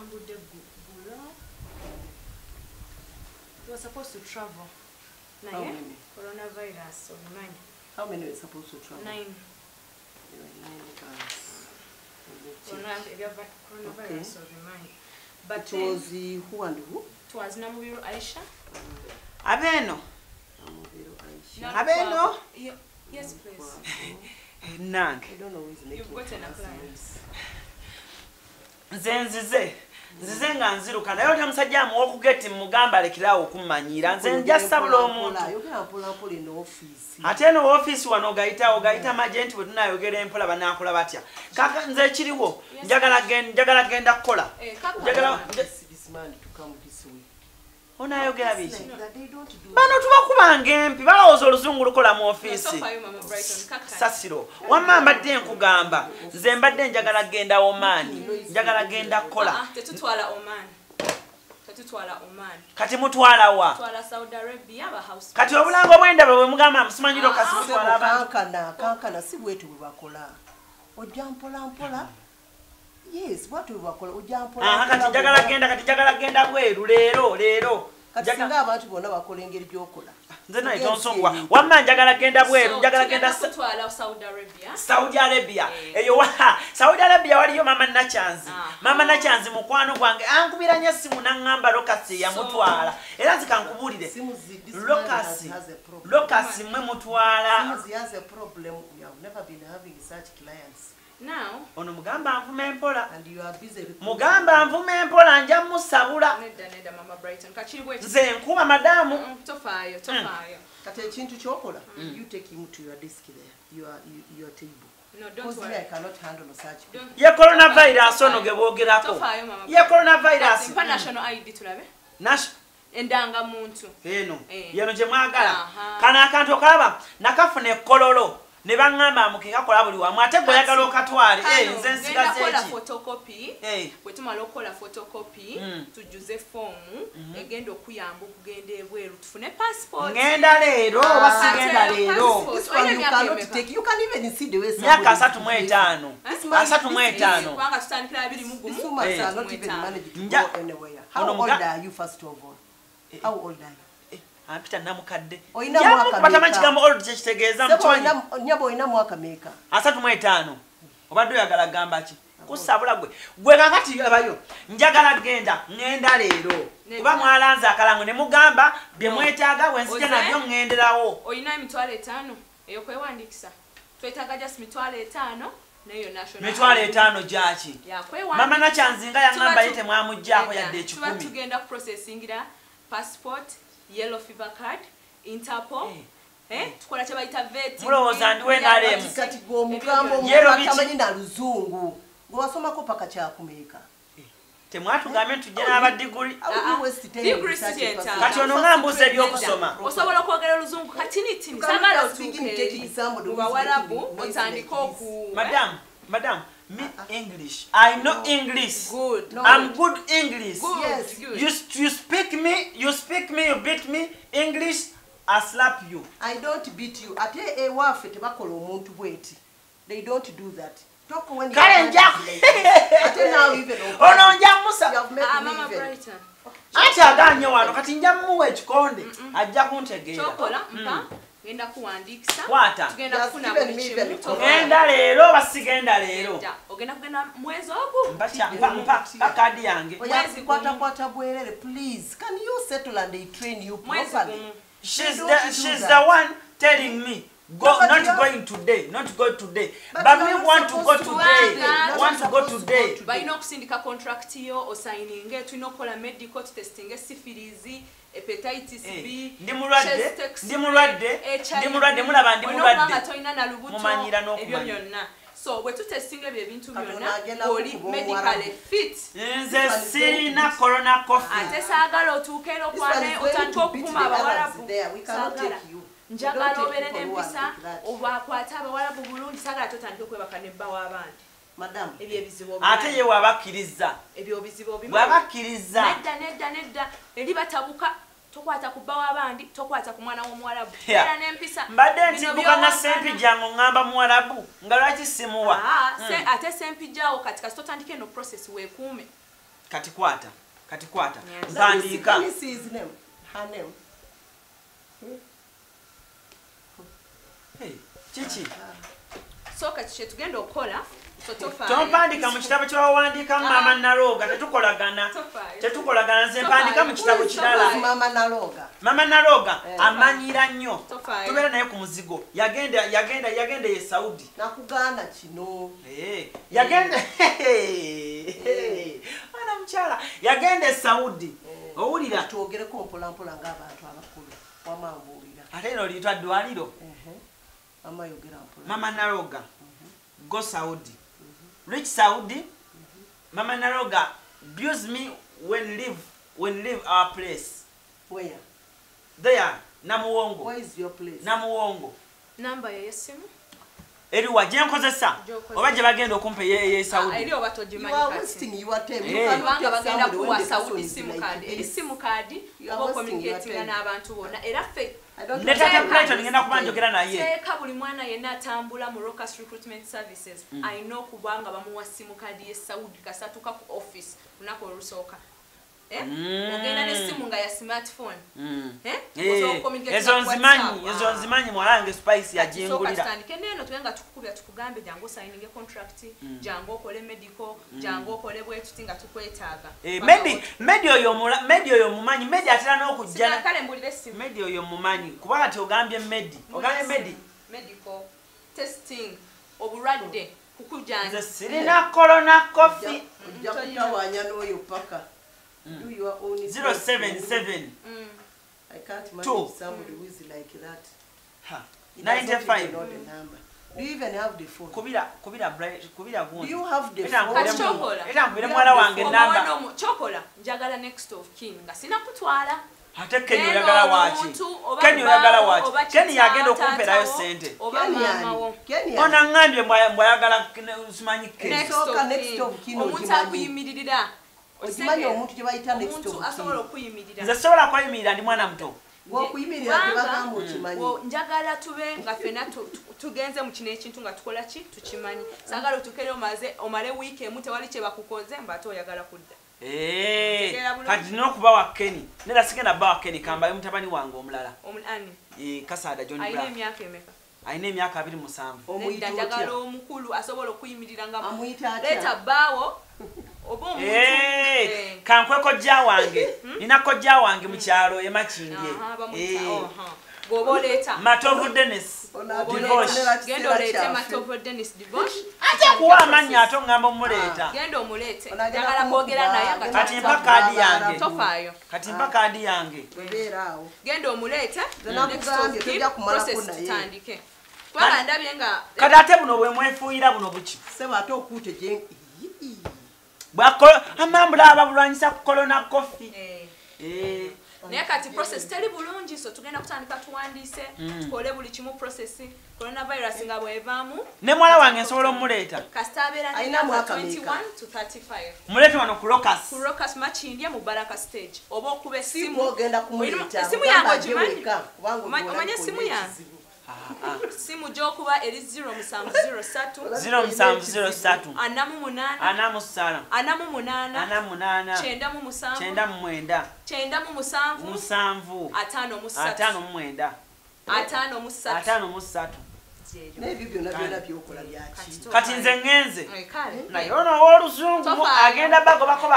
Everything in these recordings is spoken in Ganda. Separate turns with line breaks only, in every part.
Tambudde Gulu. You were supposed to travel.
How many?
Coronavirus, obimanyi.
How many were supposed to travel?
9.
There were 9 cars.
Coronavirus, obimanyi. But
it was who and who?
It was Namubiru Aisha.
Abeno.
Namubiru Aisha.
Abeno.
Yes, please.
Nang.
I don't know who is making.
You've got an appliance.
Nze nga nziruka naye oli omusajja amuwa okugeti mugamba lekerawo okummanyira nze nja sabula omuntu ate eno ofiisi wano ogayita magenti bwe tunayogera empola banaakola batya kaka nze ekiriwo njagala genda kukola onayogera biki bano tubakubanga empi balowooza oluzungu lukola mu ofiisi sasiro wamma mbadde nkugamba nze mbadde njagala genda Oman njagala genda kukola kati mutwala wa kati obulango bw'endaba bwe mugamba musimanyiiro kasi mutwala abantu
kankana si bwetu bwe bakola ojja mpola yes bwatu bwe bakola ojja mpola
kati njagala genda bweru leero
kati singa abantu bonna bakola engeri gy'okola
nze naye tonsongwa wamma njagala genda bweru njagala genda Saudi Arabia eyo Saudi Arabia waliyo mama Nachanzi mukwano gwange ankubira nnyo essimu n'aŋŋamba lokasi yamutwala era nzikankubuulire lokasi mwe mutwala
Now,
ono mugamba nvuma empola
and you are busy
mugamba nvuma empola nja musabula
nedda Mama Brighton kachibwe
nze nkuba madamu
tofayo
kati ekintu kyokola you take him to your desk there your table
no don't worry
I cannot handle such
ye coronavirus ono ge boogerako ye coronavirus
national ID tulabe endanga muntu
eno yeno gye mwagala kana akantu okalaba nakafuna ekkololo ne baŋŋamba mukinga kola buli wamu ate gwe oyagala okatwale nze nsigaze eki
photocopy bwe tumala okukola photocopy tujjuze foomu egenda okuyamba okugenda ebweru tufune passport
ngenda leero oba sigenda leero
you can even see the way
myaka 35
kubanga tutandikira 21
how old are you first of all how old are you
Peter namukadde
oyina mwaka
batama kigambo old church tegeeza mchwanyi
nyabo oyina mwaka meka
35 obadde oyagala gamba ki kusabula gwe kakati abayo njagala ngenda leero kuba mwalanza akalango ne mugamba bye mwetaaga wenzija nabyo ngenderawo
oyina emitwalo 5 eyo kwewandikisa twetaaga just mitwalo 5 neyo national
mitwalo 5 jaki mama Nachanzinga yaŋŋamba yite mwamujjaako yadde 10
tugenda processingira passport yellow fever card Interpol tukola kye bayita vet
mulowooza ndiwe nalemu
kati gwomugambo omutamanyi na luzungu gwasomako paka kyakumeeka
temwatugambye tujje n'abadiguli kati ono
kati
ngambuuza ebyokusoma
osobola okwogera oluzungu katinitini sagala otuukebawalabu otandika oku
madam me English I know English
good
I'm good English
yes
you speak me you beat me English I slap you
I don't beat you ate ewafe tebakola omuntu bweti they don't do that talk when
kale njako
ate now even
ono nja musa
Mama Brighton
ate aganye wano kati nja muwe ekikonde ajja kuntegeera
chokola mpa genda kuwandikisa tugenda kufuna
ngenda leero basigenda leero
ogenda mwezi ogu
mpa kadi yange
mwezi kwata bwerere please can you settle and they train you properly
she's the one telling me not going today but we want to go today
balina okusindika contract yo osigninge tulina okukola medical testing syphilis hepatitis B
ndi mulwadde mulaba ndi mulwadde
toyina na lubuto
mumanyira
ebyo byonna so bwe tutestinga ebyo ebintu byonna oli medically fit
nze sirina corona coffee
ate saagala otuukeera okwane otandika okukuma abawalabu njagala obeere n'empisa obwakwate abawalabu bulungi saagala totandika okwebaka nebba w'abandi
madam
ebyo ebizibu
ate ye wabakkiriza
ebyo ebizibu obimanyi
wabakkiriza
nedda eri batabuka tokwata kubba w'abandi tokwata ku mwana w'omuwalabu era n'empisa
mbadde ntibuka na sempijja ng'oŋŋamba muwalabu nga lwaki simuwa
ate sempijjaawo kati kasi totandika eno process weekuume
kati kwata mpandika chichi
so kati kye tugenda okukola
tompandika mu kitabo kyewawandiika Mama Naroga tetukolagana nze mpandika mu kitabo kirala Mama Naroga amanyira nnyo tubeera naye ku muzigo yagenda ye Saudi
nakuganda kino
yagenda ana mchala yagenda e Saudi owulira
twogereko mpolampola ng'abantu abakulu wamambulira
ate eno liitwa ddwaliro
Mama
Naroga go Saudi reach Saudi Mama Naroga abuse me when leave our place.
Where?
There Namuwongo.
Where is your place?
Namuwongo.
Number ya simu
Eriwa je nkozesa oba je bagenda okumpe ye Saudi.
Eri oba tojimanya
kati. You are wasting your time.
Banga bagenda kuwa Saudi simu card. Eri simu card oba communicate n'abantu bonna era fe
Neta plate ngenda kubanjogera naye.
Teka buli mwana yenna atambula mu Rocas Recruitment Services. I know kubanga bamuwa simu card ye Saudi kasatuka ku office unako olusoka. Ogenda ne simu nga ya smartphone.
Ezo nzimanyi mwalange Spice yajingulira.
Tandike neno tuyenga tukukubya tukugambe jangu signing contract, jangu okole medical, jangu okole bwetu tinga tukwetaaga.
Medio yo mumanyi media atera n'okujja.
Kale mbulire simu.
Medio yo mumanyi kuba ati ogambye
medical testing obulwadde kukujanja.
Nze sirina corona coffee.
Ojja kutawanya n'oyo paka. Do your own
077
I can't manage somebody who is like that.
95
not the number. Do you even have the phone?
Kubira
Do you have the phone?
Etangubire mwala wange namba.
Chokola njagala next of kin nga sina kutwala.
Ate Ken oyagala wachi. Ken yagenda okumperayo sente. Ona ngambye mwayagala simanyi Ken.
Next of kin
omuntu akuyimirira.
Okimanyi omuntu gye bayita next of kin.
Asobola okuyimirira.
Nze sobola kuyimirira ndi mwana muto.
Okuyimirira tebagamba okimanyi.
Njagala tube nga fena tugenze mu kino ekintu nga tukola ki tukimanyi. Sagala otukere omale week emu tewali kye bakukoze mbate oyagala kudda.
Kati n'okuba wa Ken. Nera sigenda ba wa Ken kambayo mutabani wange omulala.
Omulani.
Kasada John Brown.
Ayina emyaka emeka.
Ayina emyaka 27.
Njagala omukulu asobola okuyimirira nga
leta
baawo.
Kankweko jja wange nina kojja wange mu kyalo emakindye
goboleta
Matovu Dennis
gendo lete Matovu Dennis Divosh
ate kuwa amanya ato ngamba omuleta
gendo omulete njagala kwogera naye nga
kati mpa kadi yange
tofaayo
kati mpa kadi yange
beeraawo
gendo omulete
nakugambye tojja kumalako naye
tutandike kwaba ndabye nga
kati ate buno bwe mwefuuyira buno buki
sebo ate okuute gye
amambula ababulwanyisa ku corona coffee
naye kati process teri bulungi so tugenda kutandika tuwandiise tukole buli kimu process coronavirus nga bwevaamu
ne mwala wange nsobola omuleeta
kasita abeera
ayina mwaka
21 to 35
muleete wano ku
Rocas Makindye mu Baraka stage oba okuba esimu
ogenda kumuleeta
esimu yange ogimanyi omanye esimu yange simu jokuba eri 0703
kati nze ngenze naye ono ow'oluzungu agenda bagobako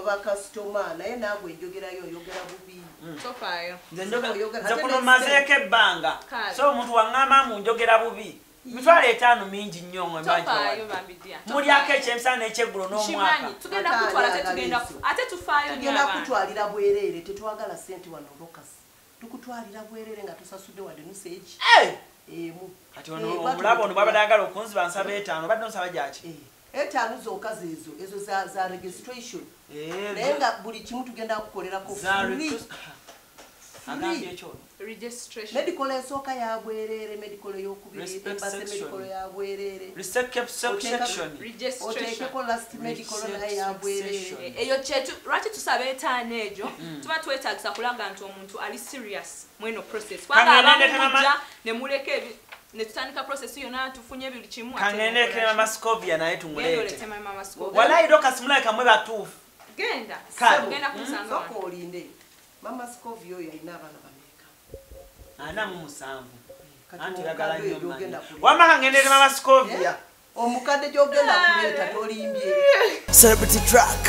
bakasitoma
naye naagwe njogerayo oyogera bubi
nze kuno mazeeko ebbanga so omuntu waŋŋamba munjogera bubi mitwalo 5 mingi nnyo mulyako ekyemisana n'ekyeggulo n'omwaka
tugenda kutwalira bwereere tetwagala sente wano Rocas tukutwalira bwereere nga tosasudde wadde nuseegi emu
kati omulabo ono bwabadde agala okunziba nsaba 5 badde onsaba gyaki
5 zokka ezo za registration naye nga buli kimu tugenda kukolerako medical esooka ya bwereere medical ey'okubiri embase medical ya bwereere oteekeko last medical naye ya bwereere
eyo lwaki tusaba 5 egyo tuba twetaagisa kulaga nti omuntu ali serious mweno process kubanga abamujja ne muleka ne tutandika process yonna tufunye buli kimu
kangendekere mama Scovia naye tumulete
mama Scovia
walayi Dorcas mulai kamwe batuufu
genda
genda
kumusanga
soko olinde mama Scovia oyo alina abaana bameka
47
anti yagala nnyo manyi
wama kangendekere mama Scovia
omukadde gy'ogenda kuleeta tolimbye
Celebrity Track.